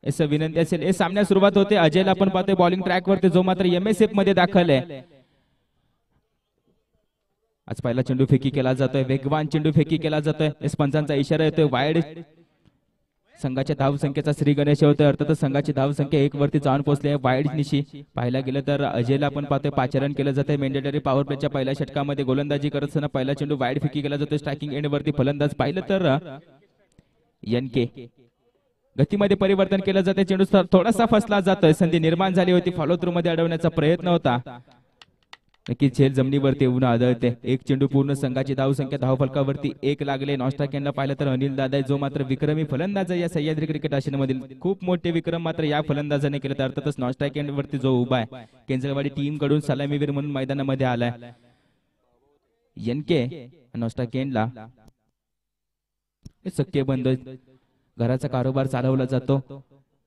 असं विनंती असेल. हे सामन्यात सुरुवात होते. अजयला आपण पाहतोय बॉलिंग ट्रॅक वरती, जो मात्र MSF मध्ये दाखल आहे. आज पहिला चेंडू फेकी केला जातोय, वेगवान चेंडू फेकी केला जातोय. एस पंचांचा इशारा येतोय वाईड. संघाच्या धाव संख्येचा श्री गणेश होतोय. अर्थातच संघाची धाव संख्या 1 वरती जाऊन पोहोचली आहे वाईड निशी. पाहायला गेलं तर अजयला आपण पाहतोय पाचारण केलं जातंय. मॅन्डेटरी पॉवर प्लेच्या पहिल्या षटकामध्ये गोलंदाजी करत असताना पहिला चेंडू वाईड फेकी केला जातोय स्ट्रायकिंग एंड वरती. फलंदाज पाहिलं तर NK. गतीमध्ये परिवर्तन केलं जाते. चेंडू थोडासा फसला जातोय. संधी निर्माण झाली होती, फॉलो थ्रू मध्ये अडवण्याचा प्रयत्न होता. नक्कीच झेल जमिनीवरती येऊन आदळते. एक चेंडू पूर्ण. संघाची धाव संख्या धावफलकावरती 1 लागले. नॉस्ट्राकेनला पाहिलं तर अनिल दादा, जो मात्र विक्रमी फलंदाज या सह्याद्री क्रिकेट आशियामधील. खूप मोठे विक्रम मात्र या फलंदाजाने केले. तर अर्थातच नॉस्ट्राकेन वरती जो उभा आहे केंजळवाडी टीम कडून सलामीवीर म्हणून मैदानामध्ये आलाय NK. नॉस्ट्राकेनला सख्खे बंधू, घराचा कारोबार चालवला जातो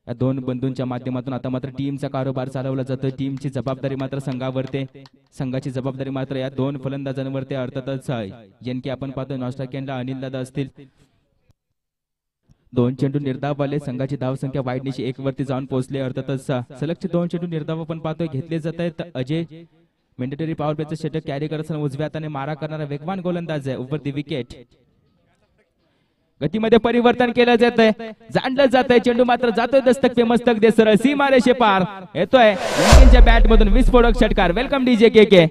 या दोन बंधूंच्या माध्यमातून. आता मात्र टीमचा कारोबार चालवला जातो. टीमची जबाबदारी मात्र संघावरती, संघाची जबाबदारी मात्र या दोन फलंदाजांवरती. अर्थातच NK आपण पाहतो नॉस्ट्राकेनला अनिल दादा असतील. 2 चेंडू निर्धाव आले. संघाची धाव संख्या वाईड निशी 1 वरती जाऊन पोहोचले. अर्थातच सलगचे 2 चेंडू निर्धाव आपण पाहतोय घेतले जात आहेत. अजय मॅन्डेटरी पॉवर प्लेचं षटक कॅरी करत असताना उजव्या हाताने मारा करणारा वेगवान गोलंदाज आहे ओव्हर दी विकेट. गतीमध्ये परिवर्तन केलं जात आहे, जाणलं जात आहे. चेंडू मात्र जातोय दस्तक पे मस्तक दे सरळ सीमारेषे पार. येतोय NKच्या बॅट मधून विस्फोटक षटकार. Welcome DJ KK.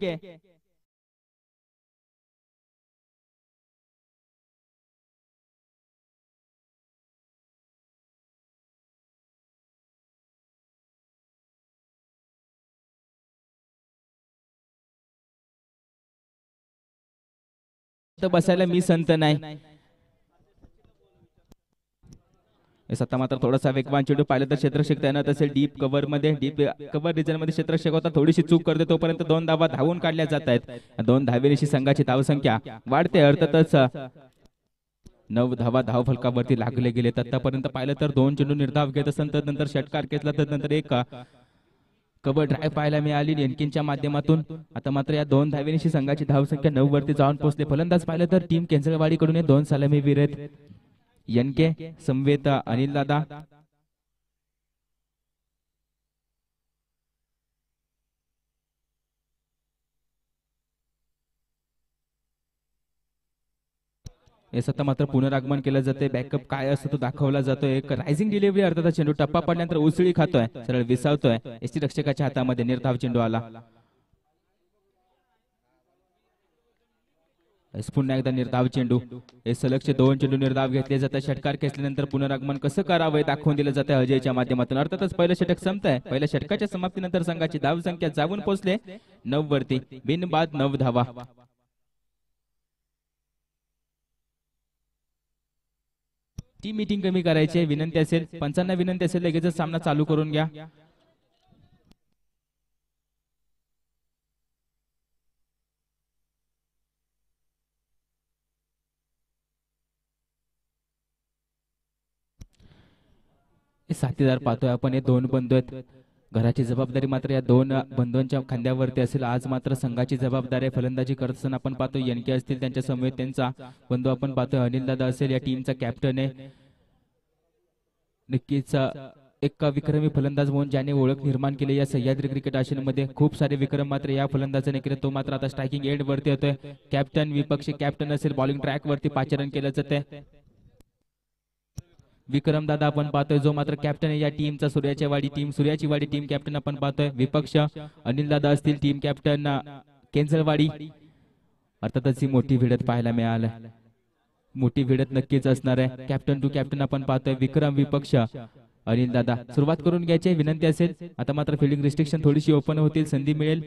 बसायला मी संत नाही. आता मात्र थोडासा वेगवान चेंडू पाहिलं तर क्षेत्ररक्षक तैनात असेल डीप कव्हर मध्ये. डीप कव्हर रिजन मध्ये क्षेत्ररक्षक होता, थोडीशी चूक करते तोपर्यंत 2 धावा धावून काढल्या जात आहेत. 2 धावेनिशी संघाची धाव संख्या वाढते. अर्थातच 9 धावा धाव फलकावरती लागले गेले. आतापर्यंत पाहिलं तर 2 चेंडू निर्धाव घेत असताना नंतर षटकार घेतला, तर नंतर एक कव्हर ड्राईव्ह पाहायला मिळाली NKच्या माध्यमातून. आता मात्र या 2 धावेनिशी संघाची धाव संख्या 9 वरती जाऊन पोहोचले. फलंदाज पाहिलं तर टीम केंजळवाडीकडून 2 सलामीवीर आहेत NK, समवेत अनिल दादा. आता मात्र पुनरागमन केलं जाते. बॅकअप काय असतो तो दाखवला जातोय. एक रायझिंग डिलिव्हरी. अर्थात चेंडू टप्पा पडल्यानंतर उसळी खातोय, सरळ विसावतोय. एसटी रक्षकाच्या हातामध्ये निर्धाव चेंडू आला. पुन्हा एकदा निर्धाव चेंडू. हे सलगचे 2 चेंडू निर्धाव घेतले जातात. षटकार खेचल्यानंतर पुनरागमन कसं करावं दाखवून दिलं जातं अजयच्या माध्यमातून. अर्थातच पहिलं षटक संपतंय. पहिल्या षटकाच्या समाप्तीनंतर संघाची धाव संख्या जाऊन पोहोचले 9 वरती. बिनबाद 9 धावा. टीम मीटिंग कमी करायची विनंती असेल. पंचांना विनंती असेल लगेचच सामना चालू करून घ्या. साथीदार पाहतोय आपण, हे 2 बंधू आहेत. घराची जबाबदारी मात्र या 2 बंधूंच्या खांद्यावरती असेल. आज मात्र संघाची जबाबदारी आहे. फलंदाजी करत असताना आपण पाहतो NK असतील, त्यांच्या समवेत त्यांचा बंधू आपण पाहतोय अनिल दादा असेल, या टीमचा कॅप्टन आहे. नक्कीच एक विक्रमी फलंदाज म्हणून ज्याने ओळख निर्माण केली या सह्याद्री क्रिकेट आशियामध्ये. खूप सारे विक्रम मात्र या फलंदाजाने केले. तो मात्र आता स्ट्रायकिंग एंड वरती होतोय. कॅप्टन विपक्षी कॅप्टन असेल, बॉलिंग ट्रॅक वरती पाचारण केलं जाते. विक्रम दादा आपण पाहतोय, जो मात्र कॅप्टन आहे या टीमचा. सूर्याची वाडी टीम कॅप्टन आपण पाहतोय. विपक्ष अनिल दादा असतील, टीम कॅप्टन केंजळवाडी. अर्थातच ही मोठी भिडत पाहायला मिळालं. मोठी भिडत नक्कीच असणार आहे. कॅप्टन टू कॅप्टन आपण पाहतोय. विक्रम विपक्ष अनिल दादा. सुरुवात करून घ्यायची विनंती असेल. आता मात्र फिल्डिंग रिस्ट्रिक्शन थोडीशी ओपन होतील, संधी मिळेल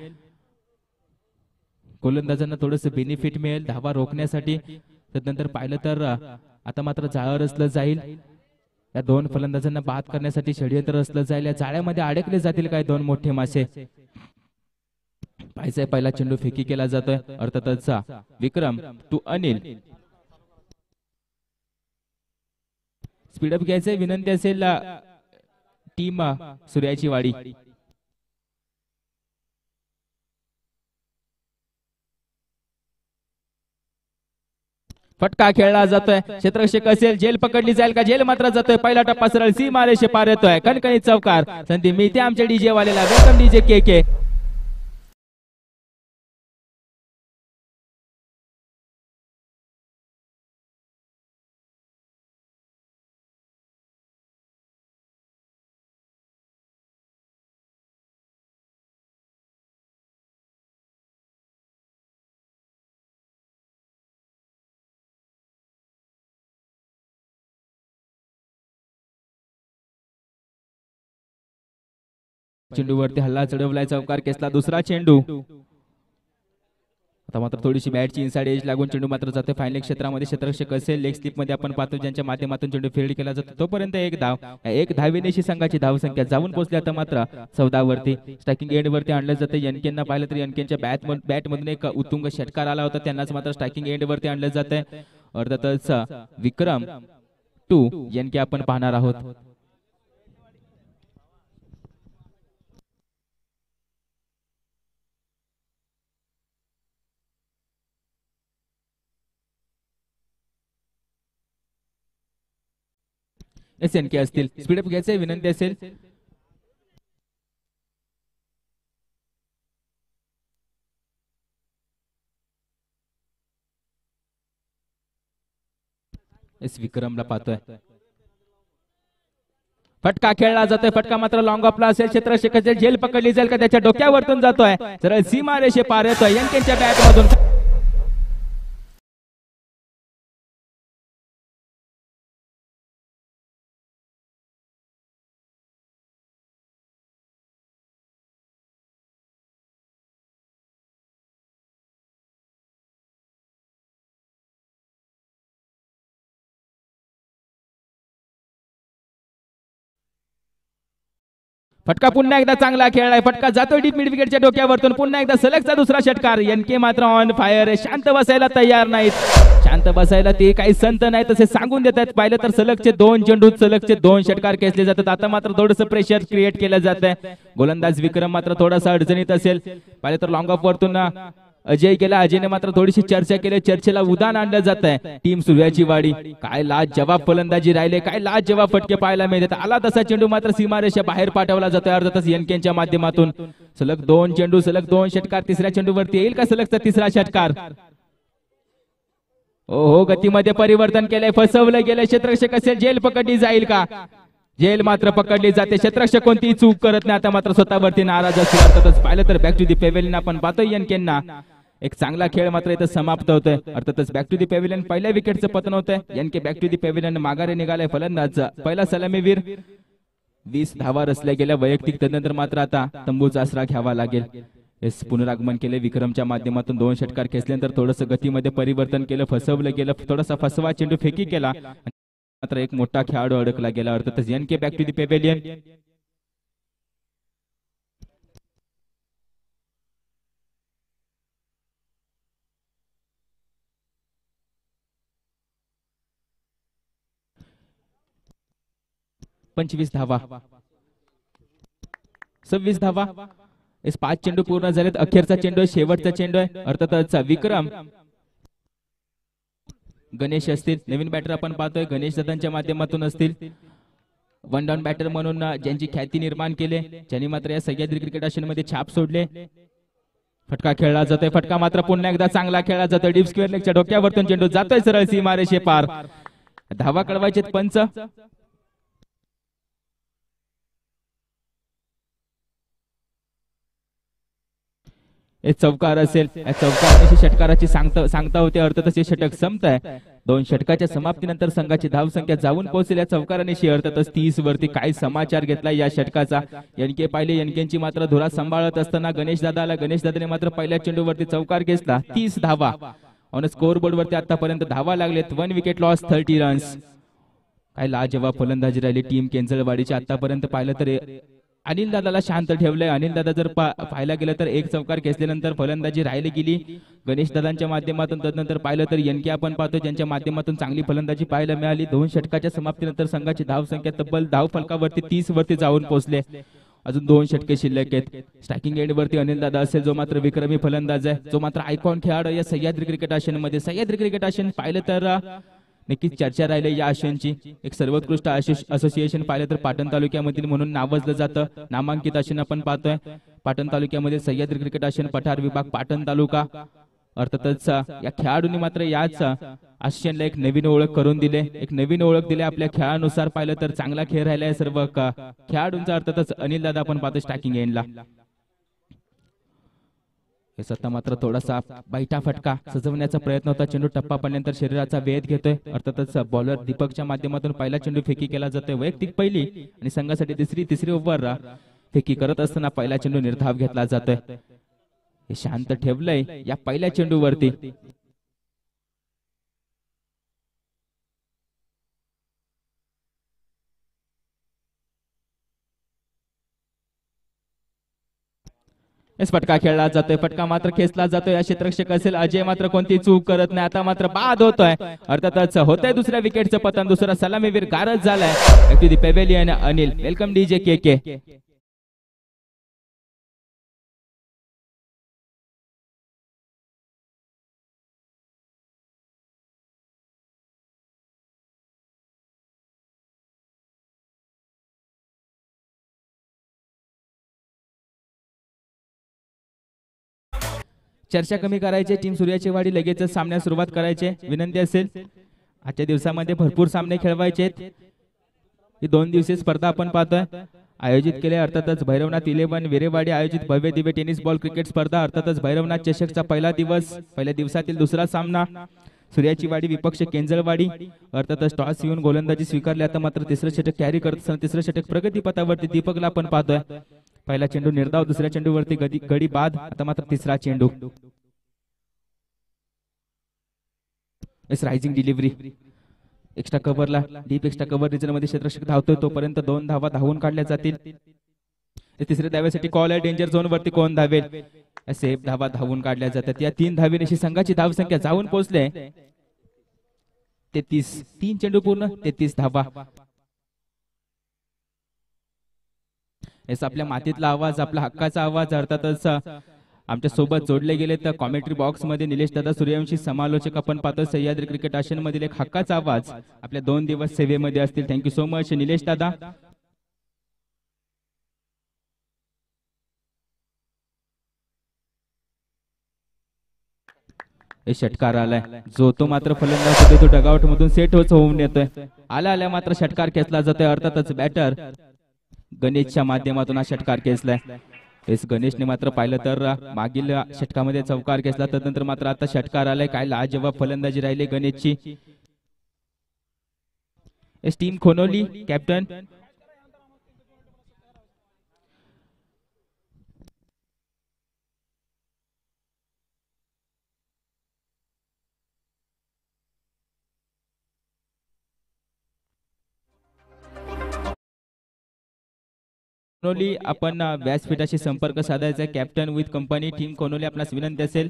गोलंदाजांना, थोडंसं बेनिफिट मिळेल धावा रोखण्यासाठी. त्यानंतर पाहिलं तर आता मात्र जाळं रचलं जाईल. या 2 फलंदाजांना बाद करण्यासाठी षडयंत्र रचलं जाईल. या जाळ्यामध्ये अडकले जातील काय 2 मोठे मासे. पाहायचंय पहिला चेंडू फेकी केला जातोय. अर्थातच विक्रम टू अनिल. स्पीडअप घ्यायचंय विनंती असेल टीम सूर्याची वाडी. फटका खेळला जातोय, क्षेत्ररक्षक असेल, झेल पकडली जाईल का, झेल मात्र जातोय, पहिला टप्पा सरळ सीमारेषे पार येतोय, कणकणीत चौकार, संधी मिळते आमच्या डीजे वालेला, वेलकम डीजे के. चेंडूवरती हल्ला चढवलाय, चौकार केसला, दुसरा चेंडू, आता मात्र थोडीशी बॅटची इनसाइड एज लागून चेंडू मात्र जाते फायनल क्षेत्रामध्ये, क्षेत्ररक्षक असेल, लेग स्लिप मध्ये आपण पाहतो ज्यांच्या माध्यमातून चेंडू फील्ड केला जातो, तोपर्यंत एक धाव, एक धावेनेशी संघाची धाव संख्या जाऊन पोहोचली आता मात्र 14 वरती. स्ट्रायकिंग एंड वरती आणलं जातं, एनकेना पाहिलं तर एनकेच्या बॅट मधून एक उत्तुंग षटकार आला होता, त्यांनाच मात्र स्ट्रायकिंग एंड वरती आणलं जातंय. अर्थातच विक्रम 2 एनके आपण पाहणार आहोत. SNK असतील, स्पीडअप घ्यायचे विनंती असेल. विक्रमला पाहतोय, फटका खेळला जातोय, फटका मात्र लॉंग ऑफला असेल, क्षेत्ररक्षकाची झेल पकडली जाईल का, त्याच्या डोक्यावरतून जातोय, सरळ सीमारेषे पार येतोय, एनकेच्या बॅट मधून. फटका पुन्हा एकदा चांगला खेळलाय, फटका जातोय डीप मिड विकेटच्या डोक्यावरतून, पुन्हा एकदा सलगचा दुसरा षटकार, एनके मात्र ऑन फायर आहे, शांत बसायला तयार नाहीत, शांत बसायला ते काही संत नाही तसे सांगून देतात. पाहिलं तर सलगचे 2 चेंडू, सलगचे 2 षटकार खेचले जातात, आता मात्र थोडंसं प्रेशर क्रिएट केलं जात आहे. गोलंदाज विक्रम मात्र थोडासा अडचणीत असेल, पाहिलं तर लॉंग ऑफ वरतून अजय गेला, अजयने मात्र थोडीशी चर्चा केली, चर्चेला उदान आणलं जात आहे. टीम सूर्याची वाडी, काय लाज जवाब फलंदाजी राहिले, काय लाज जवाब फटके पाहायला मिळतात. आला तसा चेंडू मात्र सीमारेषा बाहेर पाठवला जातोय, अर्थातच एनकेच्या माध्यमातून. सलग 2 चेंडू, सलग 2 षटकार, तिसऱ्या चेंडूवरती येईल का सलगचा तिसरा षटकार. हो, गतीमध्ये परिवर्तन केलंय, फसवलं गेलं, क्षेत्ररक्षक असेल, झेल पकडली जाईल का, झेल मात्र पकडली जाते, क्षेत्ररक्षक कोणतीही चूक करत नाही, आता मात्र स्वतःवरती नाराज असेल. अर्थातच पाहिलं तर बॅक टू दी पेव्हिलियन आपण पाहतोय, एनकेना एक चांगला खेळ मात्र इथं समाप्त होतोय. अर्थातच बॅक टू दी पेव्हिलियन, पहिल्या विकेटचं पतन होतंय, NK back to the pavilion माघारी निघालाय. फलंदाज पहिला सलामीवीर, 20 धावा रचल्या गेल्या वैयक्तिक, त्यानंतर मात्र आता तंबूचा आसरा घ्यावा लागेल. पुनरागमन केले विक्रमच्या माध्यमातून, 2 षटकार खेचल्यानंतर थोडंसं गतीमध्ये परिवर्तन केलं, फसवलं गेलं, थोडासा फसवा चेंडू फेकी केला, मात्र एक मोठा खेळाडू अडकला गेला. अर्थातच NK back to the pavilion. पंचवीस धावा, 26 धावा, 5 चेंडू पूर्ण झालेत, अखेरचा चेंडू, शेवटचा चेंडू आहे. अर्थातच विक्रम, गणेश असतील, नवीन बॅटर आपण पाहतोय, गणेश दादांच्या माध्यमातून असतील, 1 डाऊन बॅटर म्हणून ज्यांची ख्याती निर्माण केले, ज्यांनी मात्र या सह्याद्री क्रिकेट आशियामध्ये छाप सोडले. फटका खेळला जातोय, फटका मात्र पुन्हा एकदा चांगला खेळला जातोय, डीप स्क्वेअर लेगच्या डोक्यावरतून चेंडू जातोय सरळ सीमारेषे पार. धावा कळवायचे पंच. चौकार असेल, चौकार षटकाराची सांगता होते, अर्थातच हे षटक संपत आहे. 2 षटकाच्या समाप्तीनंतर संघाची धाव संख्या जाऊन पोहोचेल या चौकारानेशी. अर्थातच 30 वरती काय समाचार घेतला या षटकाचा. एनके पाहिले, एनकेची मात्र धुरा सांभाळत असताना गणेश दादाने मात्र पहिल्या चेंडूवरती चौकार घेतला. 30 धावा ऑन स्कोर बोर्ड वरती आतापर्यंत धावा लागलेत. 1 विकेट लॉस, 30 रन्स. काय लाजवाब फलंदाजी राहिली टीम केंजळवाडीची. आतापर्यंत पाहिलं तर अनिल दादाला शांत ठेवलंय. अनिल दादा जर पाहायला गेलं तर 1 चौकार खेचल्यानंतर फलंदाजी राहिली गेली गणेश दादांच्या माध्यमातून. तदनंतर पाहिलं तर एनके आपण पाहतो ज्यांच्या माध्यमातून चांगली फलंदाजी पाहायला मिळाली. 2 षटकाच्या समाप्तीनंतर संघाची धाव संख्या तब्बल धाव फलकावरती 30 वरती जाऊन पोहोचले. अजून 2 षटके शिल्लक आहेत. स्ट्रायकिंग एंड वरती अनिल दादा असेल, जो मात्र विक्रमी फलंदाज आहे, जो मात्र आयकॉन खेळाडू या सह्याद्री क्रिकेट आशियनमध्ये. सह्याद्री क्रिकेट आशियन पाहिलं तर नक्कीच चर्चा राहिली या आशियनची. एक सर्वोत्कृष्ट असोसिएशन पाहिलं तर पाटण तालुक्यामधील म्हणून नावाजलं जातं. नामांकित आशियन आपण पाहतोय पाटण तालुक्यामध्ये सह्याद्री क्रिकेट आशियन पठार विभाग पाटण तालुका. अर्थातच या खेळाडूंनी मात्र याच आशियनला एक नवीन ओळख करून दिले, एक नवीन ओळख दिली आपल्या खेळानुसार. पाहिलं तर चांगला खेळ राहिलाय सर्व खेळाडूंचा. अर्थातच अनिल दादा आपण पाहतो स्ट्रायकिंग एंडला. हे सत्ता मात्र थोडासा बैठा फटका सजवण्याचा प्रयत्न होता. चेंडू टप्पा पडल्यानंतर शरीराचा वेध घेतोय. अर्थातच बॉलर दीपकच्या माध्यमातून पहिला चेंडू फेकी केला जातोय. वैयक्तिक पहिली आणि संघासाठी तिसरी ओव्हर फेकी करत असताना पहिला चेंडू निर्धाव घेतला जातोय. हे शांत ठेवलंय या पहिल्या चेंडूवरती. फटका खेळला जातोय, फटका मात्र खेचला जातोय. या क्षेत्ररक्षक असेल अजय मात्र कोणती चूक करत नाही. आता मात्र बाद होतोय. अर्थातच होतंय दुसऱ्या विकेटचं पतन. दुसरा सलामीवीर गारद झालाय. Actually pavilion Anil. Welcome DJ K. चर्चा कमी करायची. टीम सूर्याची वाडी लगेचच सामन्यास सुरुवात करायची विनंती असेल. आजच्या दिवसामध्ये भरपूर सामने खेळवायचे आहेत. ही 2 दिवसीय स्पर्धा आपण पाहतोय आयोजित केले. अर्थातच भैरवनाथ 11 विरेवाडी आयोजित भव्य दिव्य टेनिस बॉल क्रिकेट स्पर्धा. अर्थातच भैरवनाथ चषकचा पहिला दिवस, पहिल्या दिवसातील दुसरा सामना. सूर्याची वाडी विपक्ष केंजळवाडी. अर्थातच टॉस येऊन गोलंदाजी स्वीकारली. आता मात्र तिसरं षटक कॅरी करत असताना तिसरं षटक प्रगतीपथावरती दीपकला आपण पाहतोय. पहिला चेंडू निर्धाव, दुसऱ्या चेंडूवरती गडी बाद. आता मात्र तिसरा चेंडू. रायझिंग डिलिव्हरी एक्स्ट्रा कव्हरला डीप एक्स्ट्रा कव्हर रिजन मध्ये क्षेत्ररक्षक धावतोय. तोपर्यंत 2 धावा धावून काढल्या जातील. तिसऱ्या धाव्यासाठी कॉल आहे. डेंजर झोन वरती कोण धावेल. सेफ धावा धावून काढल्या जातात. या 3 धावेनिशी संघाची धावसंख्या जाऊन पोहोचले 33. 3 चेंडू पूर्ण 33 धावा. आपल्या मातीतला आवाज, आपला हक्काचा आवाज. अर्थातच आमच्या सोबत जोडले गेले तर कॉमेंट्री बॉक्स मध्ये निलेश दादा सूर्यवंशी समालोचक आपण पाहतो. सह्याद्री क्रिकेट आशियन मधील एक हक्काचा आवाज आपल्या 2 दिवस सेवेमध्ये असतील. थँक्यू सो मच निलेश दादा. षटकार आलाय. जो तो मात्र फलंदाज होतो तो डगआउट मधून सेट होऊन येतोय. आल्या मात्र षटकार खेचला जातोय. अर्थातच बॅटर गणेशच्या माध्यमातून हा षटकार खेचलाय. गणेशने मात्र पाहिलं तर मागील षटकामध्ये चौकार खेचला. त्यानंतर मात्र आता षटकार आलाय. काय लाजवाब फलंदाजी राहिली गणेशची. टीम खोनोली कॅप्टन कोनोली आपण व्यासपीठाशी संपर्क साधायचा. Captain with company team Connolly आपणास विनंती असेल.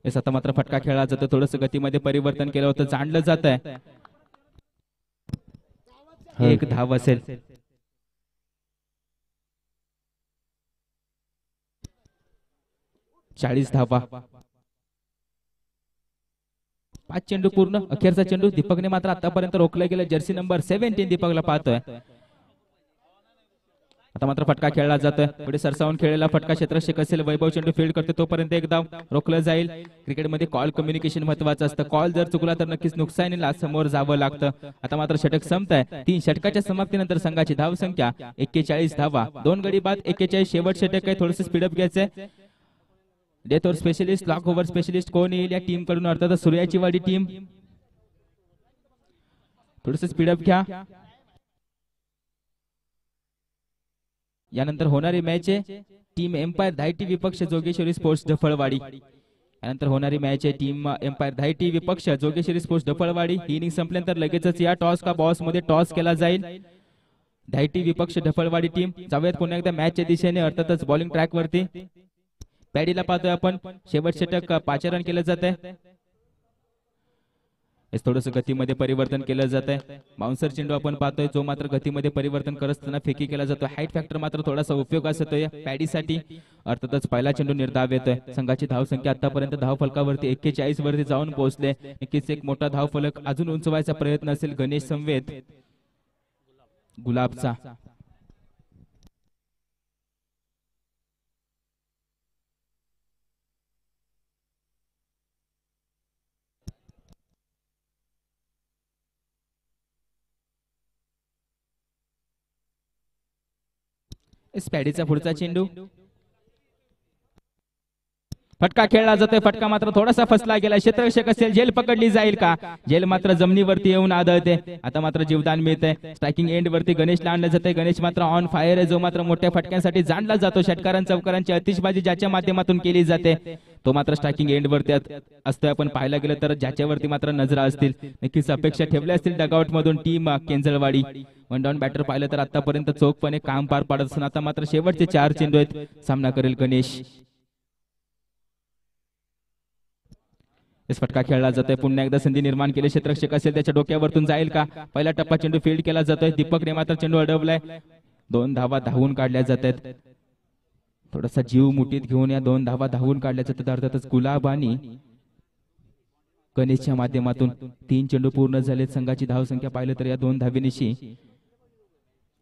आता मात्र फटका खेळला जातो. थोडस गतीमध्ये परिवर्तन केलं होतं, जाणलं जात आहे. 1 धाव असेल. 40 धावा. 5 चेंडू पूर्ण. अखेरचा चेंडू दीपकने मात्र आतापर्यंत रोखलं गेलं. जर्सी नंबर 17 दीपकला पाहतोय. आता मात्र फटका खेळला जातोय. पुढे सरसावून खेळलेला फटका क्षेत्ररक्षक असेल वैभव चेंडू फील्ड करते. तोपर्यंत एक धाव रोखलं जाईल. क्रिकेटमध्ये कॉल कम्युनिकेशन महत्वाचं असतं. कॉल जर चुकला तर नक्कीच नुकसानीला समोर जावं लागतं. आता मात्र षटक संपतंय. 3 षटकाच्या समाप्तीनंतर संघाची धावसंख्या 41 धावा. 2 गडी बाद 41. शेवट षटक आहे. थोडंसं स्पीडअप घ्यायचंय. Death over specialist, lock over specialist कोण येईल या टीम कडून. अर्थात सूर्याची वाडी टीम. थोडस स्पीडअप घ्या. यानंतर होणारी मॅच आहे टीम एम्पायर धायटी विपक्ष जोगेश्वरी स्पोर्ट्स ढफळवाडी. यानंतर होणारी मॅच आहे टीम एम्पायर धायटी विपक्ष जोगेश्वरी स्पोर्ट्स ढफळवाडी. ही इनिंग संपल्यानंतर लगेचच या टॉस का बॉस मध्ये टॉस केला जाईल. धायटी विपक्ष ढफळवाडी टीम. जाऊयात पुन्हा एकदा मॅचच्या दिशेने. अर्थातच बॉलिंग ट्रॅक वरती पॅडीला पाहतोय आपण. शेवट षटक 5 रन केलं जात आहे. थोडंसं गतीमध्ये परिवर्तन केलं जात आहे. बाउन्सर चेंडू आपण पाहतोय जो मात्र गतीमध्ये परिवर्तन करत असताना फेकी केला जातो. हाईट फॅक्टर मात्र थोडासा उपयोगास येतोय पॅडीसाठी. अर्थातच पहिला चेंडू निर्धाव येतोय. संघाची धावसंख्या आतापर्यंत धाव फलकावरती 41 वरती जाऊन पोहोचले. नक्कीच एक मोठा धाव फलक अजून उंचवायचा प्रयत्न असेल गणेश संवेद गुलाबचा. पॅडीचा पुढचा चेंडू फटका खेळला जातोय. फटका मात्र थोडासा फसला गेला. क्षेत्ररक्षक असेल झेल पकडली जाईल का? झेल मात्र जमिनीवरती येऊन आदळते. आता मात्र जीवदान मिळते. स्ट्रायकिंग एंड वरती गणेशला आणलं जाते. गणेश मात्र ऑन फायर आहे जो मात्र मोठ्या फटक्यांसाठी जाणला जातो. षटकारां चौकारांची अतिशबाजी ज्याच्या माध्यमातून केली जाते तो मात्र स्ट्रायकिंग एंड वरती असतोय. आपण पाहायला गेलं तर ज्याच्यावरती मात्र नजरा असतील नक्कीच अपेक्षा ठेवल्या असतील डगआउट मधून टीम केंजळवाडी. वन डाऊन बॅटर पाहिलं तर आतापर्यंत चोखपणे काम पार पाडत असून आता मात्र शेवटचे 4 चेंडू आहेत. सामना करेल गणेश. फटका खेळला जातोय. पुन्हा एकदा संधी निर्माण केली. क्षेत्ररक्षक असेल त्याच्या डोक्यावरतून जाईल का? पहिला टप्पा चेंडू फील्ड केला जातोय. दीपकने मात्र चेंडू अडवलाय. 2 धावा धावून काढल्या जात आहेत. थोडासा जीव मुठीत घेऊन या 2 धावा धावून काढल्या जातात. अर्थातच गुलाब आणि गणेशच्या माध्यमातून 3 चेंडू पूर्ण झालेत. संघाची धावसंख्या पाहिलं तर या 2 धावेनिशी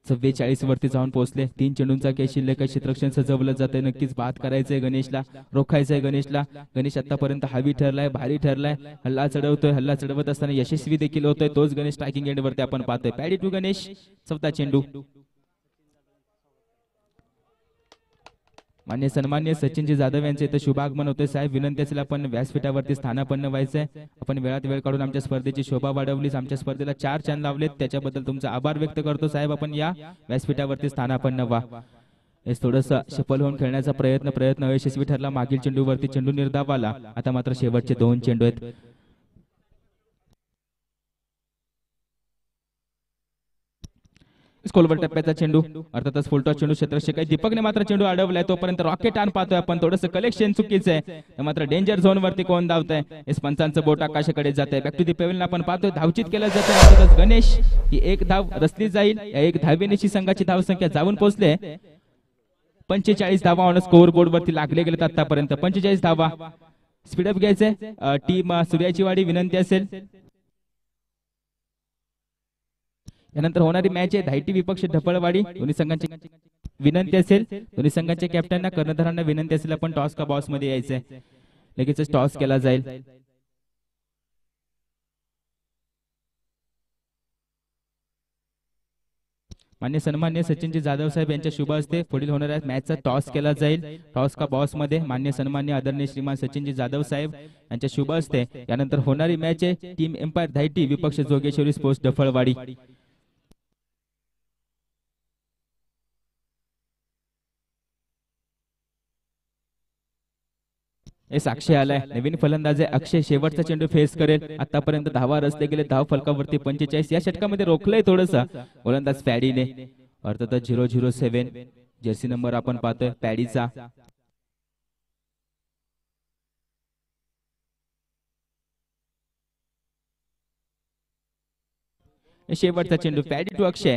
44 वरती जाऊन पोहोचले. 3 चेंडूंचा काही शिल्लक क्षेत्ररक्षण सजवलं जातंय. नक्कीच बाद करायचंय गणेशला, रोखायचंय गणेशला. गणेश आतापर्यंत हवी ठरलाय, भारी ठरलाय. हल्ला चढवतोय. हल्ला चढवत असताना यशस्वी देखील होतोय. तोच गणेश स्ट्रायकिंग एंड वरती आपण पाहतोय. Paddy to Ganesh. चौथा चेंडू मान्य सन्मान्य सचिनजी जाधव यांचे इथं शुभागमन होते. साहेब विनंती असेल आपण व्यासपीठावरती स्थानापन्न व्हायचंय. आपण वेळात वेळ काढून आमच्या स्पर्धेची शोभा वाढवलीच. आमच्या स्पर्धेला 4 चांद लावलेत त्याच्याबद्दल तुमचा आभार व्यक्त करतो साहेब. आपण या व्यासपीठावरती स्थानापन्न व्हा. हे थोडंसं सफल होऊन खेळण्याचा प्रयत्न यशस्वी ठरला. मागील चेंडूवरती चेंडू निर्धाव आला. आता मात्र शेवटचे 2 चेंडू आहेत. स्कोलवर टप्प्याचा चेंडू अर्थातच फुलटॉस चेंडू क्षेत्ररक्षक आहे. दीपकने मात्र चेंडू अडवलाय. तोपर्यंत रॉकेट आण पाहतोय आपण. थोडंसं कलेक्शन चुकीचं आहे. मात्र डेंजर झोन वरती कोण धावतंय? एस पंचांचं बोट आकाशाकडे जात आहे. बॅक टू दी पेव्हलियन आपण पाहतोय. धावचित केलं जात आहे. अर्थातच गणेश ही 1 धाव रचली जाईल. या 1 धावेनिशी संघाची धावसंख्या जाऊन पोहोचले 45 धावा ऑन स्कोअर बोर्ड वरती लागले गेलेत आतापर्यंत. 45 धावा. स्पीडअप घ्यायचंय. टीम सूर्याची वाडी विनंती असेल. यानंतर होणारी मॅच आहे धायटी विपक्ष ढपळवाडी. दोन्ही संघांची विनंती असेल, दोन्ही संघांच्या कॅप्टनना कर्णधारांना विनंती असेल आपण टॉस का बॉस मध्ये यायचंय. लगेचच टॉस केला जाईल. मान्य सन्मान्य सचिनजी जाधव साहेब यांच्या शुभ हस्ते पुढील होणाऱ्या मॅचचा टॉस केला जाईल. टॉस का बॉस मध्ये मान्य सन्मान्य आदरणीय श्रीमान सचिनजी जाधव साहेब यांच्या शुभ हस्ते. यानंतर होणारी मॅच आहे टीम एम्पायर धायटी विपक्ष जोगेश्वरी स्पोर्ट्स ढपळवाडी. अक्षय आलाय. नवीन फलंदाज आहे अक्षय. शेवटचा चेंडू फेस करेल. आतापर्यंत धावा रचले गेले. धाव फलकावरती 45. या षटकामध्ये रोखलंय थोडंसं गोलंदाज पॅडीने. अर्थातच 007 जर्सी नंबर आपण पाहतोय पॅडीचा. शेवटचा चेंडू पॅडी टू अक्षय.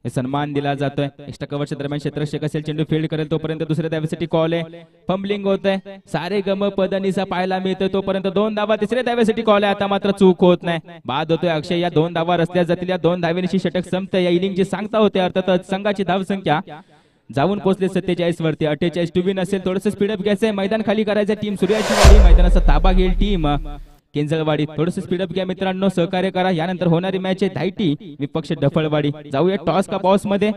सन्मान दिला जातोय. एक्स्ट्रा कव्हरच्या दरम्यान क्षेत्ररक्षक असेल चेंडू फील्ड करेल तोपर्यंत दुसऱ्या धावेसाठी कॉल आहे. फंबलिंग होतंय. सारे गम पदनिसा पाहायला मिळतोय तोपर्यंत 2 धावा. तिसऱ्या धावेसाठी कॉल आहे. आता मात्र चूक होत नाही. बाद होतोय अक्षय. या 2 धावा रचल्या जातील. या 2 धावेनिशी षटक संपतंय. या इनिंगची सांगता होते. अर्थातच संघाची धावसंख्या जाऊन पोहोचले 47 वरती. 48 टू विन असेल. थोडंसं स्पीडअप घ्यायचंय. मैदान खाली करायचं. टीम सूर्याची वाडी मैदानाचा ताबा घेईल टीम केंजळवाडी. थोडंसं स्पीडअप घ्या मित्रांनो, सहकार्य करा. यानंतर होणारी मॅच आहे धायटी विपक्ष ढपळवाडी. जाऊया टॉस का बॉस मध्ये.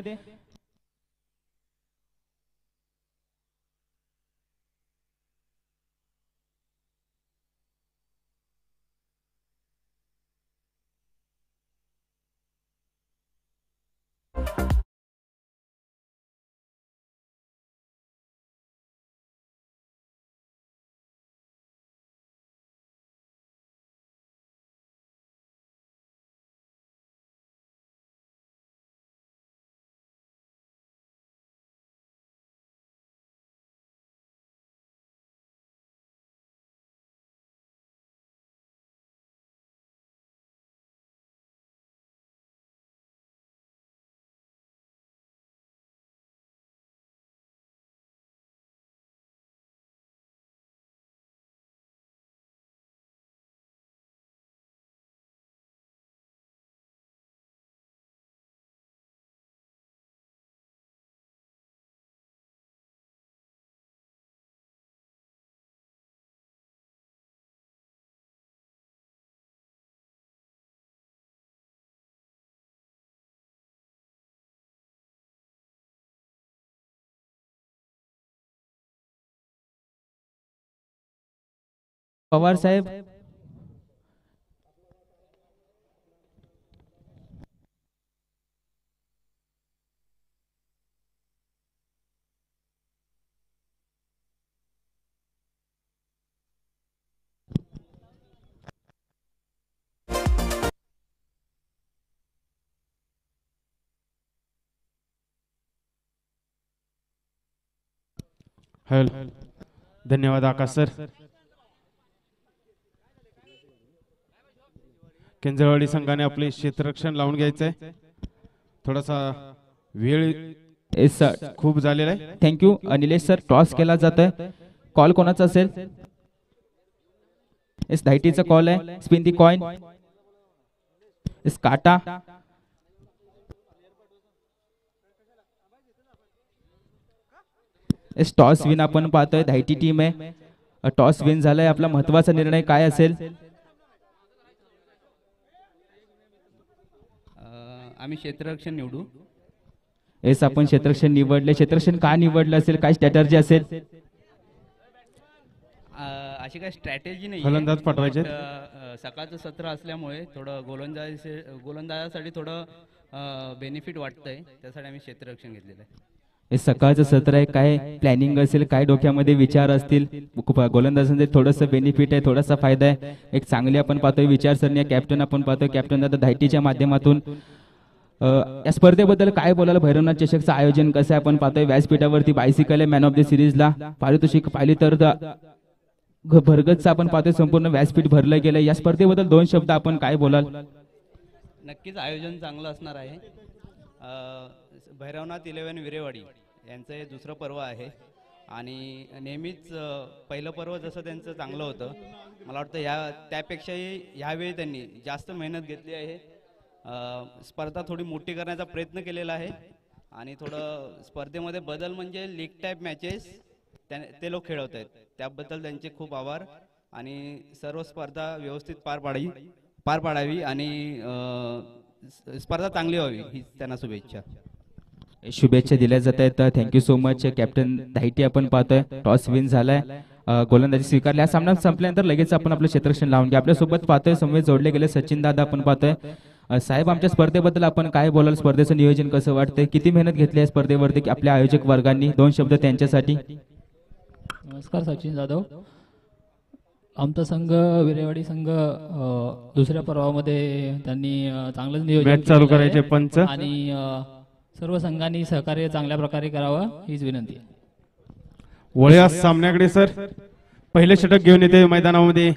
पवार साहेब, हॅलो, धन्यवाद आकाश सर. केंजळवाडी संघाने आपले क्षेत्ररक्षण लावून घ्यायचंय. थोडासा वेळ खूप झालेला आहे. थँक्यू. निलेश सर, टॉस केला जातोय. कॉल कोणाचा असेल? इस धायटीचा कॉल आहे. स्पिन दी कॉइन. इस काटा. इस टॉस विन आपण पाहतोय. धायटी टीम आहे. टॉस विन झालाय. आपला महत्वाचा निर्णय काय असेल? आम्ही क्षेत्ररक्षण निवडू. एस, आपण क्षेत्ररक्षण निवडले. क्षेत्ररक्षण का निवडलं असेल? काय स्ट्रॅटर्जी असेल? अशी काही स्ट्रॅटेजी नाही. फलंदाज पाठवायचे. सकाळचं सत्र असल्यामुळे थोडं गोलंदाजासाठी थोडं बेनिफिट वाटतंय, त्यासाठी आम्ही क्षेत्ररक्षण घेतलेलं आहे. हे सकाळचं सत्र आहे. काय प्लॅनिंग असेल? काय डोक्यामध्ये विचार असतील? गोलंदाजांचे थोडंसं बेनिफिट आहे, थोडासा फायदा आहे. एक चांगली आपण पाहतोय विचारसरणी. कॅप्टन आपण पाहतोय. कॅप्टन दादा धायटीच्या माध्यमातून या स्पर्धेबद्दल काय बोलायला? भैरवनाथ चषकचं आयोजन कसं आहे? आपण पाहतोय व्यासपीठावरती बायसिकल आहे. मॅन ऑफ द सिरीजला पारितोषिक पाहिली तर भरगतचं आपण पाहतोय. संपूर्ण व्यासपीठ भरलं गेलं. या स्पर्धेबद्दल दोन शब्द आपण काय बोलाल? नक्कीच आयोजन चांगलं असणार आहे. भैरवनाथ 11 विरेवाडी यांचं हे दुसरं पर्व आहे आणि नेहमीच पहिलं पर्व जसं त्यांचं चांगलं होतं, मला वाटतं त्यापेक्षाही ह्यावेळी त्यांनी जास्त मेहनत घेतली आहे. स्पर्धा थोडी मोठी करण्याचा प्रयत्न केलेला आहे आणि थोडं स्पर्धेमध्ये बदल म्हणजे लीग टाईप मॅचेस ते लोक खेळवत आहेत. त्याबद्दल त्यांचे खूप आभार आणि सर्व स्पर्धा व्यवस्थित पार पाडावी आणि स्पर्धा चांगली व्हावी ही त्यांना शुभेच्छा. शुभेच्छा दिल्या जात आहेत. Thank you so much. कॅप्टन धायटी आपण पाहतोय. टॉस विन झालाय. गोलंदाजी स्वीकारली. हा सामना संपल्यानंतर लगेच आपण आपलं क्षेत्ररक्षण लावून घ्या. आपल्यासोबत पाहतोय समवेत जोडले गेले सचिन दादा आपण पाहतोय. साहेब, आमच्या स्पर्धेबद्दल आपण काय बोलाल? स्पर्धेचं नियोजन कसं वाटतंय? किती मेहनत घेतली आहे स्पर्धेवरती आपल्या आयोजक वर्गांनी? दोन शब्द त्यांच्यासाठी. नमस्कार, सचिन जाधव. आमचा संघ विरेवाडी संघ दुसऱ्या पर्वामध्ये त्यांनी चांगलंच नियोजन चालू करायचे पंच आणि सर्व संघांनी सहकार्य चांगल्या प्रकारे करावं हीच विनंती. वळ्या सामन्याकडे सर. पहिले षटक घेऊन येते मैदानामध्ये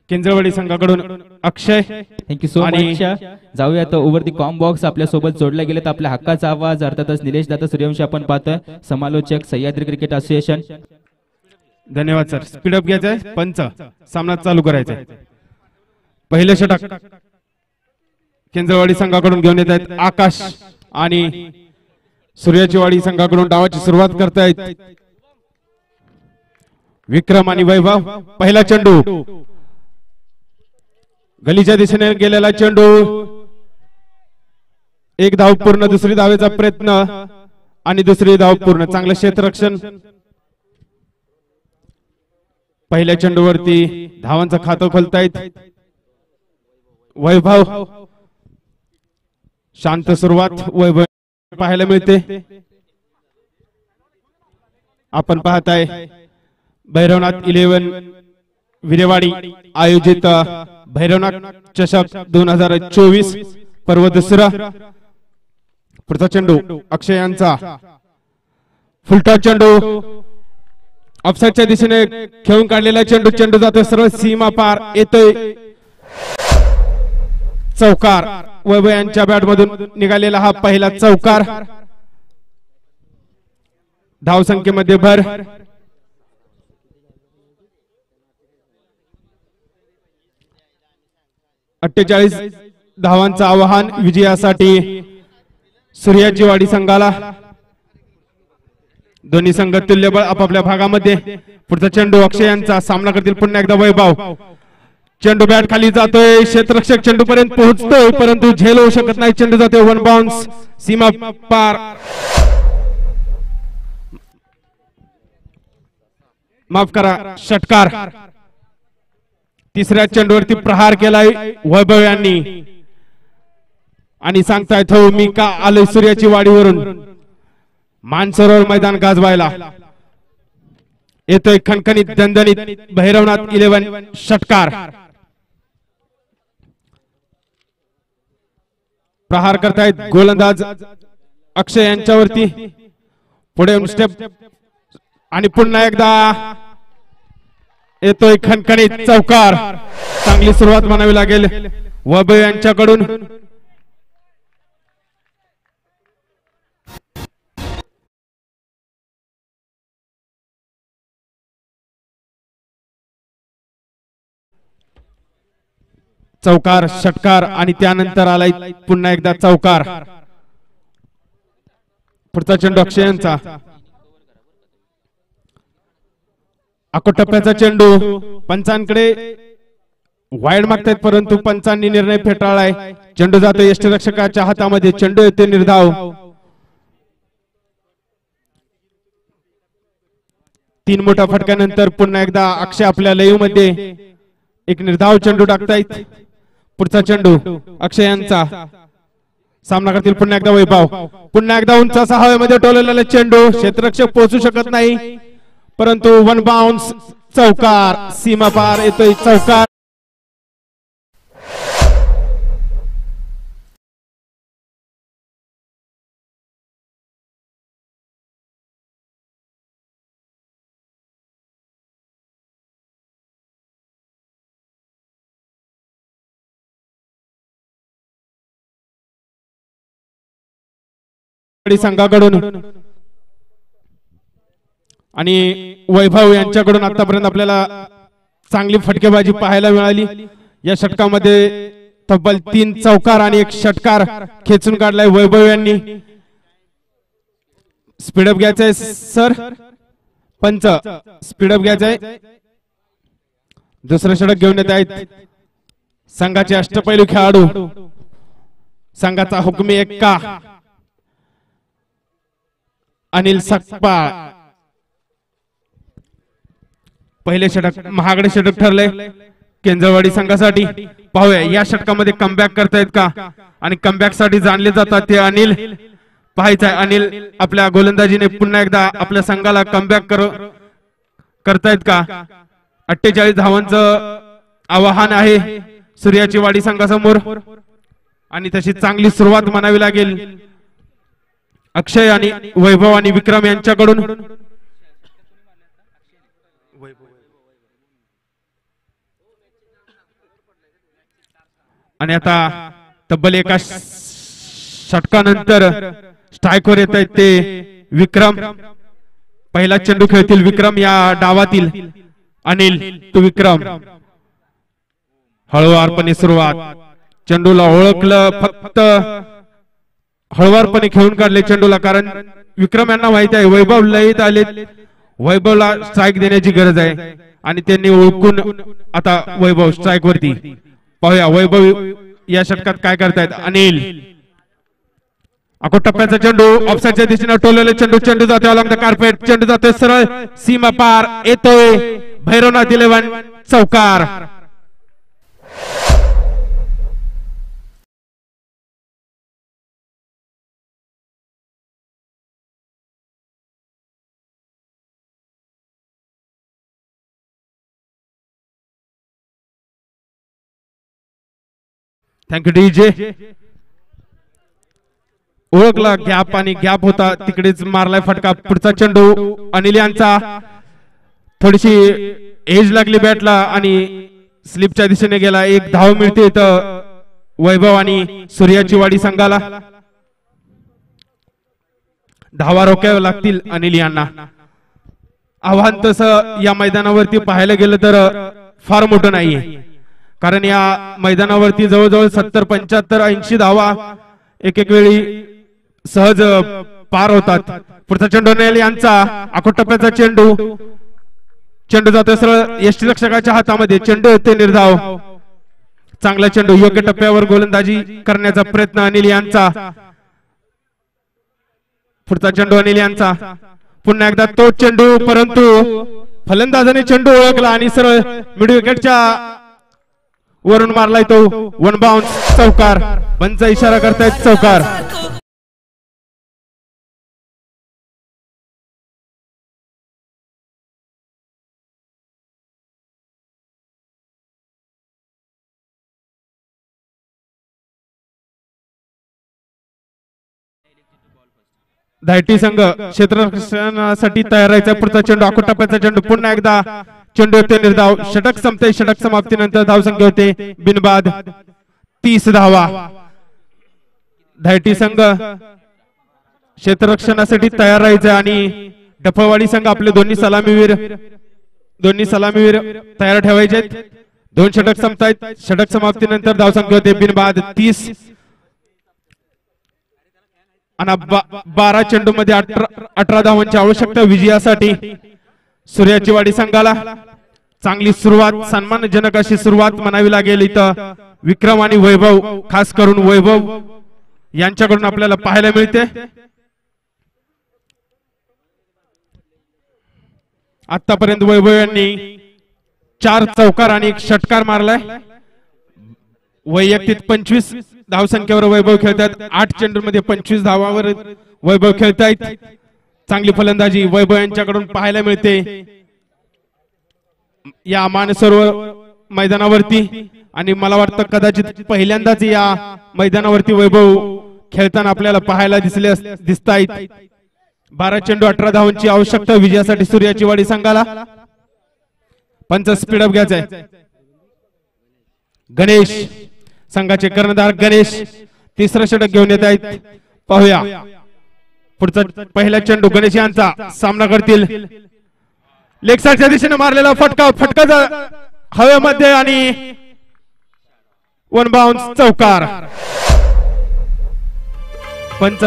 केंजळवाडी संघाकडून अक्षय. Thank you so much. जाऊयात ओव्हर दी कॉम बॉक्स. आपल्या सोबत जोडले गेलेत. आपल्या हक्काचा आवाज अर्थातच निलेश दादा सूर्यवंशी आपण पाहतोय. समालोचक सह्याद्री क्रिकेट असोसिएशन. धन्यवाद सर. स्पीडअप घ्यायचंय. पंच सामना चालू करायचा. पहिले षटक केंजळवाडी संघाकडून घेऊन येत आहेत आकाश आणि सूर्याचीवाडी संघाकडून डावाची सुरुवात करतायत विक्रम आणि वैभव. पहिला चेंडू गलीच्या दिशेने गेलेला चेंडू. एक धाव पूर्ण. दुसरी धावेचा प्रयत्न आणि दुसरी धाव पूर्ण. चांगलं क्षेत्ररक्षण. पहिल्या चेंडूवरती धावांचं खातं खोलतायत वैभव. शांत सुरुवात वैभव पाहायला मिळते. आपण पाहताय भैरवनाथ 11 विरेवाडी आयोजित भैरवनाथ चषक 2024 पर्व दुसरा. पुढचा चेंडू अक्षय यांचा. फुलटा चेंडू ऑफसाईडच्या दिशेने खेळून काढलेला चेंडू. चेंडू जातोय सरळ सीमा पार. येतोय चौकार. वैभव यांच्या बॅट मधून निघालेला हा पहिला चौकार. धाव संख्येमध्ये भर. अठ्ठेचाळीस धावांचं आवाहन विजयासाठी सूर्याचीवाडी संघाला. दोन्ही संघ तुल्यबळ आपापल्या भागामध्ये. पुढचा चेंडू अक्षय यांचा. सामना करतील पुन्हा एकदा वैभव. चेंडू बॅट खाली जातोय. क्षेत्ररक्षक चेंडू पर्यंत पोहोचतोय परंतु झेल होऊ शकत नाही. चेंडू जातोय वन बाउन्स सीमा पार. माफ करा, षटकार. तिसऱ्या चेंडूवरती प्रहार केलाय वैभव यांनी आणि सांगतायत हो मी का आलोय सूर्याची वाडीवरून मानसरोवर मैदान गाजवायला. येतोय खणखणीत दणदणीत भैरवनाथ 11 षटकार. प्रहार करतायत गोलंदाज अक्षय यांच्यावरती. पुढे स्टेप आणि पुन्हा एकदा येतोय खणखणीत चौकार. चांगली सुरुवात म्हणावी लागेल वैभव यांच्याकडून. चौकार षटकार आणि त्यानंतर आलाय पुन्हा एकदा चौकार. पुढचा चेंडू अक्षय यांचा. टप्प्याचा चेंडू पंचांकडे वाईड मागतायत परंतु पंचांनी निर्णय फेटाळलाय. चेंडू जातो यष्टीरक्षकाच्या हातामध्ये. चेंडू येते निर्धाव. 3 मोठ्या फटक्यानंतर पुन्हा एकदा अक्षय आपल्या लयू मध्ये एक निर्धाव चेंडू टाकतायत. पुढचा चेंडू अक्षय यांचा. सामना करतील पुन्हा एकदा वैभव. पुन्हा एकदा उंच असा हवेमध्ये टोललेला चेंडू. क्षेत्ररक्षक पोहोचू शकत नाही परंतु 1 बाउन्स. चौकार. सीमा पार येतोय चौकार. संघाकडून आणि वैभव यांच्याकडून आतापर्यंत आपल्याला चांगली फटकेबाजी पाहायला मिळाली. या षटकामध्ये तब्बल 3 चौकार आणि 1 षटकार खेचून काढलाय वैभव यांनी. स्पीडअप घ्यायचंय सर. पंच स्पीडअप घ्यायचंय. दुसरं षटक घेऊन येत आहेत संघाचे अष्टपैलू खेळाडू. संघाचा हुकमी एक्का अनिल सकपाळ. पहिले षटक महागडे षटक ठरले केंद्रवाडी संघासाठी. पाहूया या षटकामध्ये कमबॅक करतायत का आणि कमबॅक साठी जाणले जातात ते अनिल. पाहायचंय अनिल आपल्या गोलंदाजीने पुन्हा एकदा आपल्या संघाला कमबॅक करतायत का. 48 धावांचं आवाहन आहे सूर्याची वाडी संघासमोर आणि तशी चांगली सुरुवात म्हणावी लागेल अक्षय आणि वैभव आणि विक्रम यांच्याकडून. आणि आता तब्बल 1 षटकानंतर स्ट्राईकवर येत आहेत ते विक्रम. पहिला चेंडू खेळतील विक्रम या डावातील. अनिल तू विक्रम. हळुवारपणे सुरुवात. चेंडूला ओळखलं फक्त हळुवारपणे खेळून काढले चेंडूला कारण विक्रम यांना माहिती आहे वैभव लयीत आले. वैभवला स्ट्राईक देण्याची गरज आहे आणि त्यांनी ओळखून आता वैभव स्ट्राईक वरती. पाहूया वैभव या षटकात काय करतायत. अनिल टप्प्याचा चेंडू ऑफसाईडच्या दिशेने टोललेले चेंडू. चेंडू जातोय अलॉंग द कार्पेट. चेंडू जातोय सरळ सीमा पार. येतोय भैरवनाथ 11 चौकार. Thank you DJ. ओळखला गॅप आणि गॅप होता तिकडेच मारलाय फटका. पुढचा चेंडू अनिल यांचा. थोडीशी एज लागली बॅटला आणि स्लिपच्या दिशेने गेला. 1 धाव मिळते इथं वैभव आणि सूर्याची वाडी संघाला. धावा रोखाव्या लागतील अनिल यांना. आव्हान तसं या मैदानावरती पाहायला गेलं तर फार मोठं नाहीये कारण या मैदानावरती जवळजवळ 70, 75, 80 धावा एक वेळी सहज पार होतात. पुढचा चेंडू अनिल यांचा. टप्प्याचा चेंडू. चेंडू जातोय सरळ यष्टीरक्षकाच्या हातामध्ये. चेंडू येते निर्धाव. चांगला चेंडू. योग्य टप्प्यावर गोलंदाजी करण्याचा प्रयत्न अनिल यांचा. पुढचा चेंडू अनिल यांचा. पुन्हा एकदा तो चेंडू परंतु फलंदाजाने चेंडू ओळखला आणि सरळ मिड विकेटच्या वरून मारलाय तो वन बाउन्स चौकार. पंच इशारा करतायत चौकार. धायटी संघ क्षेत्ररक्षणासाठी तयार राहायचा. पुढचा चेंडू आखूड टप्प्याचा चेंडू. पुन्हा एकदा चेंडू येते निर्धाव. षटक संपते. षटक समाप्तीनंतर धावसंख्या होते बिनबाद 30 धावा. धायटी संघ क्षेत्ररक्षणासाठी तयार राहायचं आणि डफळवाडी संघ आपले दोन्ही सलामीवीर तयार ठेवायचे. 2 षटक संपतायत. षटक समाप्तीनंतर धावसंख्या होते बिनबाद 30 आणि 12 चेंडू मध्ये 18 धावांची आवश्यकता विजयासाठी. सूर्याची वाडी संघाला चांगली सुरुवात, सन्मानजनक अशी सुरुवात म्हणावी लागेल. इथं विक्रम आणि वैभव, खास करून वैभव यांच्याकडून आपल्याला पाहायला मिळते. आतापर्यंत वैभव यांनी 4 चौकार आणि 1 षटकार मारलाय. वैयक्तिक 25 धावसंख्येवर वैभव खेळतात. 8 चेंडूमध्ये 25 धावावर वैभव खेळतायत. चांगली फलंदाजी वैभव यांच्याकडून पाहायला मिळते या मानसरोवर मैदानावरती. आणि मला वाटतं कदाचित पहिल्यांदाच या मैदानावरती वैभव खेळताना आपल्याला पाहायला दिसतायत. 12 चेंडू 18 धावांची आवश्यकता विजयासाठी सूर्याची वाडी संघाला. पंच स्पीडअप घ्यायचंय. गणेश संघाचे कर्णधार गणेश तिसरं षटक घेऊन येत आहेत. पाहूया पुढचा पहिला चेंडू गणेश यांचा सामना करतील. लेग साइडच्या दिशेने मारलेला फटका हवेमध्ये आणि वन बाउन्स चौकार. पंच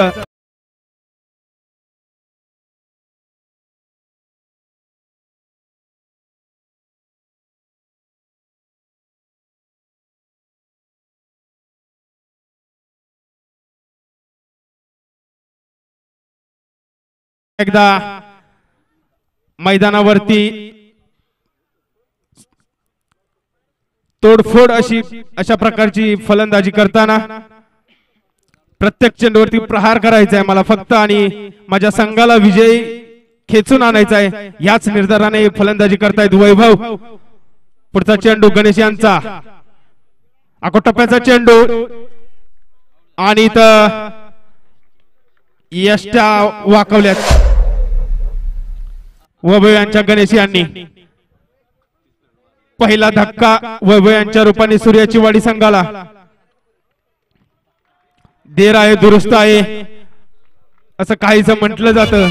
एकदा मैदानावरती तोडफोड अशा प्रकारची फलंदाजी करताना प्रत्येक चेंडूवरती प्रहार करायचा आहे मला फक्त, आणि माझ्या संघाला विजय खेचून आणायचा आहे याच निर्धाराने फलंदाजी करतायत वैभव. पुढचा चेंडू गणेश यांचा आकोटप्प्याचा चेंडू आणि इथं यष्टा वाकवल्यात वैभव यांच्या गणेश यांनी. पहिला धक्का वैभव यांच्या रूपाने सूर्याची वाडी संघाला. देर आहे दुरुस्त आहे असं काहीच म्हटलं जातं.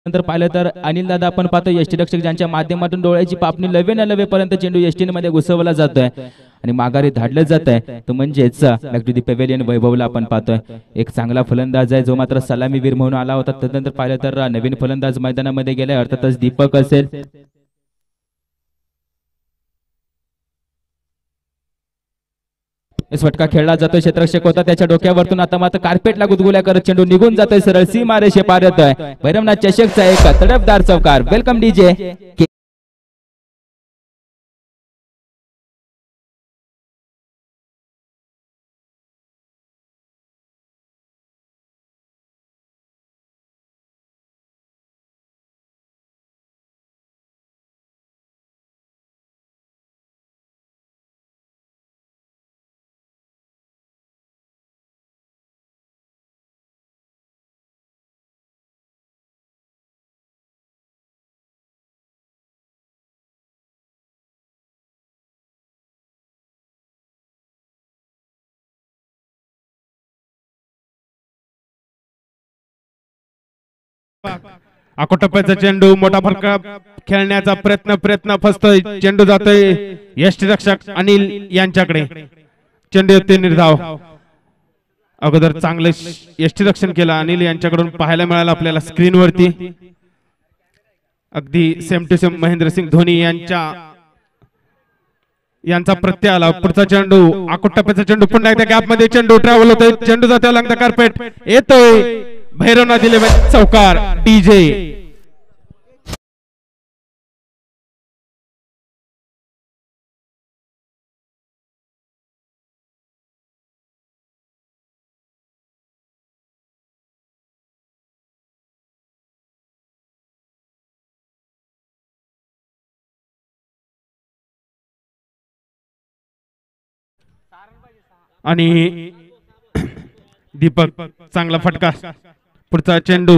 नंतर पाहिलं तर अनिल दादा आपण पाहतो यष्टीरक्षक ज्यांच्या माध्यमातून डोळ्याची पापणी लवे न लवेपर्यंत चेंडू यष्टी मध्ये घुसवला जातोय आणि माघारी धाडलं जात आहे. तो म्हणजेच बॅक टू दी पेव्हिलियन वैभवला आपण पाहतोय. एक चांगला फलंदाज आहे जो मात्र सलामीवीर म्हणून आला होता. त्यानंतर पाहिलं तर नवीन फलंदाज मैदानामध्ये गेलाय, अर्थातच दीपक असेल. फटका खेळला जातोय. क्षेत्ररक्षक होता त्याच्या डोक्यावरतून आता मात्र कार्पेटला गुदगुल्या करत चेंडू निघून जातोय सरळ सीमारेषे पार येतोय. भैरवनाथ चषकचा एक तडफदार चौकार. Welcome DJ. आकोटप्प्याचा चेंडू मोठा फरका खेळण्याचा प्रयत्न फसतोय. चेंडू जातोय यष्टीरक्षक अनिल यांच्याकडे. चेंडू येते निर्धाव. अगोदर चांगले यष्टीरक्षण केलं अनिल यांच्याकडून पाहायला मिळालं आपल्याला स्क्रीनवरती. अगदी same to same Mahendra Singh Dhoni यांचा प्रत्यय आला. पुढचा चेंडू आकुट टप्प्याचा चेंडू पुन्हा एकदा गॅप मध्ये चेंडू ट्रॅव्हल होतोय. चेंडू जातोय लंग द कार्पेट येतोय भैरवनाथ दिले चौकार डीजे. आणि दीपक चांगला फटका. पुढचा चेंडू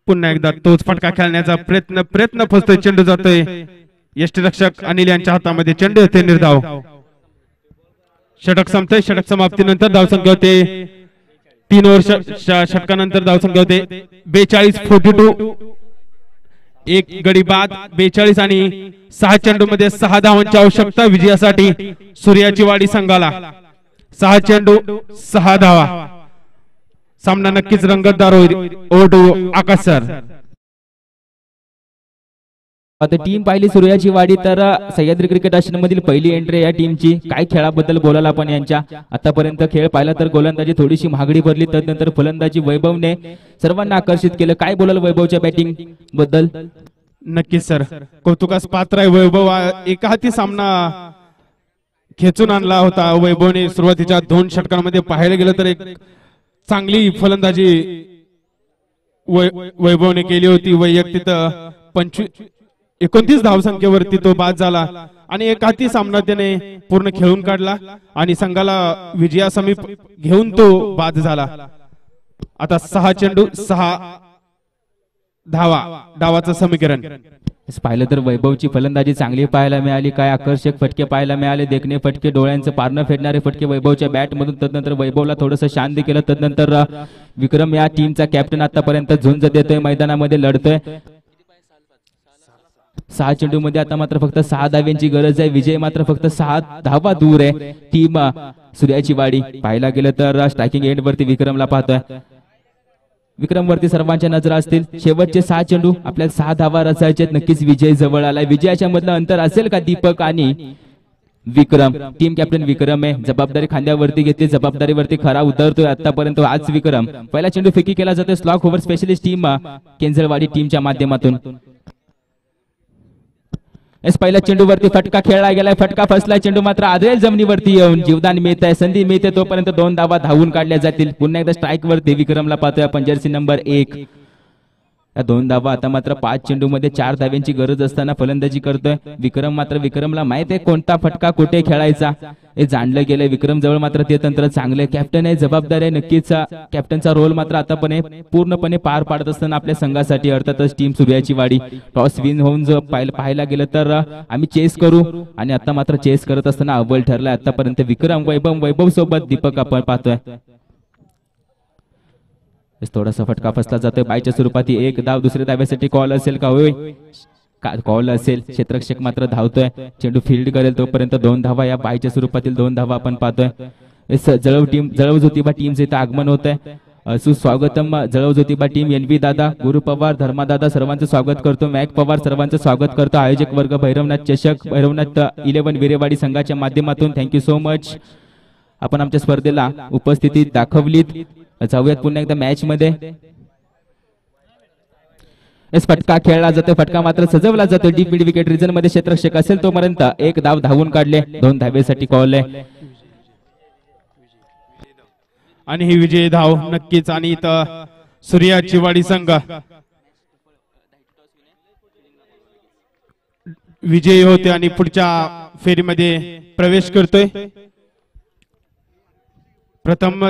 पुन्हा एकदा तोच फटका खेळण्याचा प्रयत्न फसतोय. चेंडू जातोय यष्टीरक्षक अनिल यांच्या हातामध्ये. चेंडू येते निर्धाव. षटक संपतोय. षटक समाप्तीनंतर धावसंख्या होते 3 ओव्हर षटकानंतर धावसंख्या होते 42-42. एक गडी बाद 42 आणि 6 चेंडू मध्ये 6 धावांची आवश्यकता विजयासाठी सूर्याची वाडी संघाला. 6 चेंडू 6 धावा. सामना नक्कीच रंगतदार होईल. ओटू आकाश सर. आता टीम पाहिली सूर्याची वाडी तर सह्याद्री क्रिकेट आश्रम मधील पहिली एंट्री या टीमची. काय खेळाबद्दल बोलायला आपण यांच्या आतापर्यंत खेळ पाहिला तर गोलंदाजी थोडीशी महागडी भरली. त्यानंतर फलंदाजी वैभवने सर्वांना आकर्षित केलं. काय बोलाल वैभवच्या बॅटिंग बद्दल? नक्कीच सर कौतुकास पात्र आहे वैभव. एका हाती सामना खेचून आणला होता वैभवने. सुरुवातीच्या 2 षटकांमध्ये पाहायला गेलं तर एक चांगली फलंदाजी वैभवने केली होती. वैयक्तिक 29 धावसंख्येवरती तो बाद झाला आणि एक हाती सामना त्याने पूर्ण खेळून काढला आणि संघाला विजयासमीप घेऊन तो बाद झाला. आता 6 चेंडू 6 धावा डावाचं समीकरण. पाहिलं तर वैभवची फलंदाजी चांगली पाहायला मिळाली. काय आकर्षक फटके पाहायला मिळाले. देखणे फटके, डोळ्यांचं पारणं फेडणारे फटके वैभवच्या बॅट मधून. तदनंतर वैभवला थोडंसं शांत केलं. तदनंतर विक्रम या टीमचा कॅप्टन आतापर्यंत झुंज देतोय, मैदानामध्ये लढतोय. 6 चेंडू मध्ये आता मात्र फक्त 6 धाव्यांची गरज आहे. विजय मात्र फक्त 6 धावा दूर आहे टीम सूर्याची वाडी. पाहायला गेलं तर स्ट्रायकिंग एंड वरती विक्रमला पाहतोय. विक्रम वरती सर्वांच्या नजरा असतील. शेवटचे 6 चेंडू आपल्याला 6 धावा रचायचे. नक्कीच विजय जवळ आलाय. विजयाच्या मधलं अंतर असेल का दीपक आणि विक्रम? टीम कॅप्टन विक्रम आहे. जबाबदारी खांद्यावरती घेतली. जबाबदारीवरती खरा उतरतोय आतापर्यंत आज विक्रम. पहिला चेंडू फेकी केला जातोय स्लॉक ओव्हर स्पेशलिस्ट टीम केंजळवाडी टीमच्या माध्यमातून. पहिल्या चेंडूवरती फटका खेळला गेलाय. फटका फसलाय. चेंडू मात्र आदळेल जमिनीवरती येऊन जीवदान मिळत आहे. संधी मिळते तोपर्यंत 2 धावा धावून काढल्या जातील. पुन्हा एकदा स्ट्राईक वरती विक्रमला पाहतोय आपण. Jersey number 1. या 2 धावा. आता मात्र 5 चेंडू मध्ये 4 धाव्यांची गरज असताना फलंदाजी करतोय विक्रम. मात्र विक्रमला माहित आहे कोणता फटका कुठे खेळायचा हे जाणलं गेलंय. विक्रम जवळ मात्र ते तंत्र चांगले. कॅप्टन आहे, जबाबदारी आहे. नक्कीच कॅप्टनचा रोल मात्र आतापर्यंत पूर्णपणे पार पाडत असताना आपल्या संघासाठी अर्थातच टीम सूर्याची वाडी टॉस विन होऊन जो पाहायला गेलं तर आम्ही चेस करू आणि आता मात्र चेस करत असताना अव्वल ठरलाय आतापर्यंत विक्रम. वैभव सोबत दीपक आपण पाहतोय. थोडासा फटका फसला जातोय. बायच्या स्वरूपात 1 धाव. दुसऱ्या धाव्यासाठी कॉल असेल का? होय कॉल असेल. क्षेत्ररक्षक मात्र धावतोय. चेंडू फील्ड करेल तोपर्यंत 2 धावा. या बायच्या स्वरूपातील 2 धावा आपण पाहतोय. जळव ज्योतिबा टीमचे इथं आगमन होत आहे. सुस्वागतम जळव ज्योतिबा टीम. NV दादा, गुरु पवार, धर्मादादा सर्वांचं स्वागत करतो. मॅक पवार सर्वांचं स्वागत करतो. आयोजक वर्ग भैरवनाथ चषक, भैरवनाथ 11 विरेवाडी संघाच्या माध्यमातून थँक्यू सो मच. आपण आमच्या स्पर्धेला उपस्थिती दाखवलीत. जाऊयात पुन्हा एकदा मॅच मध्ये. फटका खेळला जातो. फटका मात्र सजवला जातो. डीप मिड विकेट रिजन मध्ये क्षेत्ररक्षक असेल तोपर्यंत 1 धाव धावून काढले. 2 धावेसाठी कॉल आहे आणि ही विजयी धाव नक्कीच. आणि इथं सूर्याची वाडी संघ विजयी होते आणि पुढच्या फेरीमध्ये प्रवेश करतोय. प्रथम